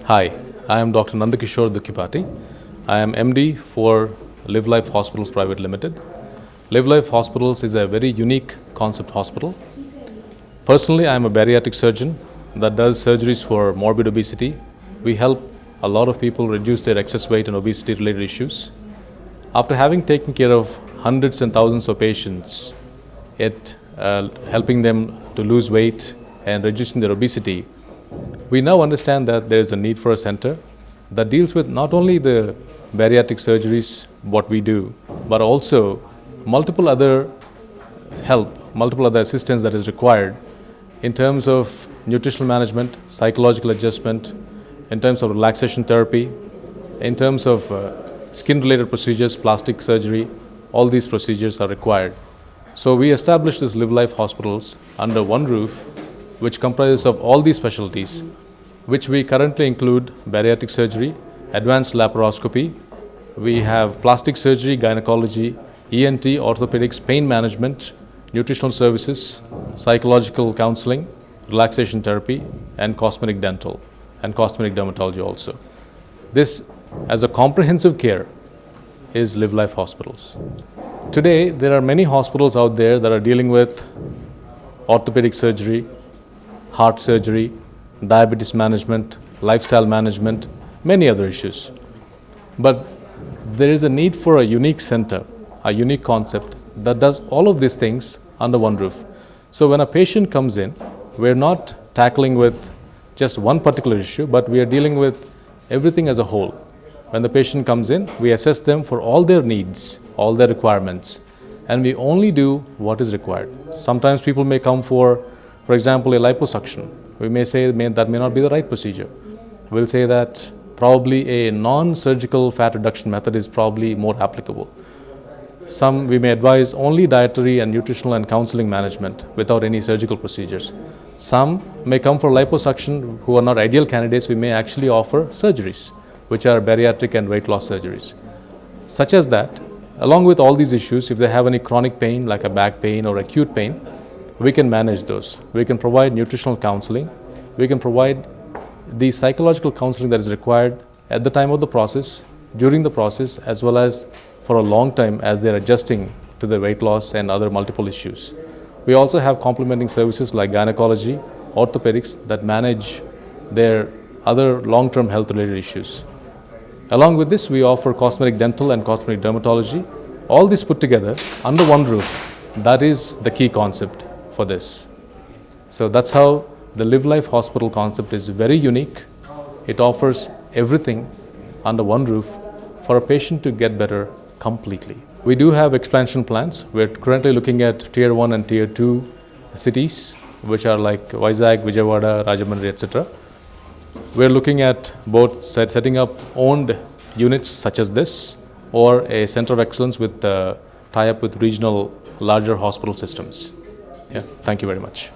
Hi, I am Dr. Nandakishore Dukkipati. I am MD for Live Life Hospitals Private Limited. Live Life Hospitals is a very unique concept hospital. Personally, I am a bariatric surgeon that does surgeries for morbid obesity. We help a lot of people reduce their excess weight and obesity related issues. After having taken care of hundreds and thousands of patients, helping them to lose weight and reducing their obesity, we now understand that there is a need for a center that deals with not only the bariatric surgeries, what we do, but also multiple other assistance that is required in terms of nutritional management, psychological adjustment, in terms of relaxation therapy, in terms of skin-related procedures, plastic surgery. All these procedures are required. So we established this Live Life Hospitals under one roof, which comprises of all these specialties, which we currently include bariatric surgery, advanced laparoscopy, we have plastic surgery, gynecology, ENT, orthopedics, pain management, nutritional services, psychological counseling, relaxation therapy, and cosmetic dental and cosmetic dermatology also. This, as a comprehensive care, is Live Life Hospitals. Today, there are many hospitals out there that are dealing with orthopedic surgery, heart surgery, diabetes management, lifestyle management, many other issues. But there is a need for a unique center, a unique concept that does all of these things under one roof. So when a patient comes in, we're not tackling with just one particular issue, but we are dealing with everything as a whole. When the patient comes in, we assess them for all their needs, all their requirements, and we only do what is required. Sometimes people may come for example, a liposuction. We may say that may not be the right procedure. We'll say that probably a non-surgical fat reduction method is probably more applicable. Some we may advise only dietary and nutritional and counseling management without any surgical procedures. Some may come for liposuction who are not ideal candidates. We may actually offer surgeries, which are bariatric and weight loss surgeries. Such as that, along with all these issues, if they have any chronic pain like a back pain or acute pain, we can manage those. We can provide nutritional counseling. We can provide the psychological counseling that is required at the time of the process, during the process, as well as for a long time as they're adjusting to the weight loss and other multiple issues. We also have complementing services like gynecology, orthopedics that manage their other long-term health-related issues. Along with this, we offer cosmetic dental and cosmetic dermatology. All this put together under one roof. That is the key concept for this. So that's how the Live Life Hospital concept is very unique. It offers everything under one roof for a patient to get better completely. We do have expansion plans. We're currently looking at Tier 1 and Tier 2 cities, which are like Vizag, Vijayawada, Rajahmundry, etc. We're looking at both setting up owned units such as this or a center of excellence with tie-up with regional larger hospital systems. Yeah, thank you very much.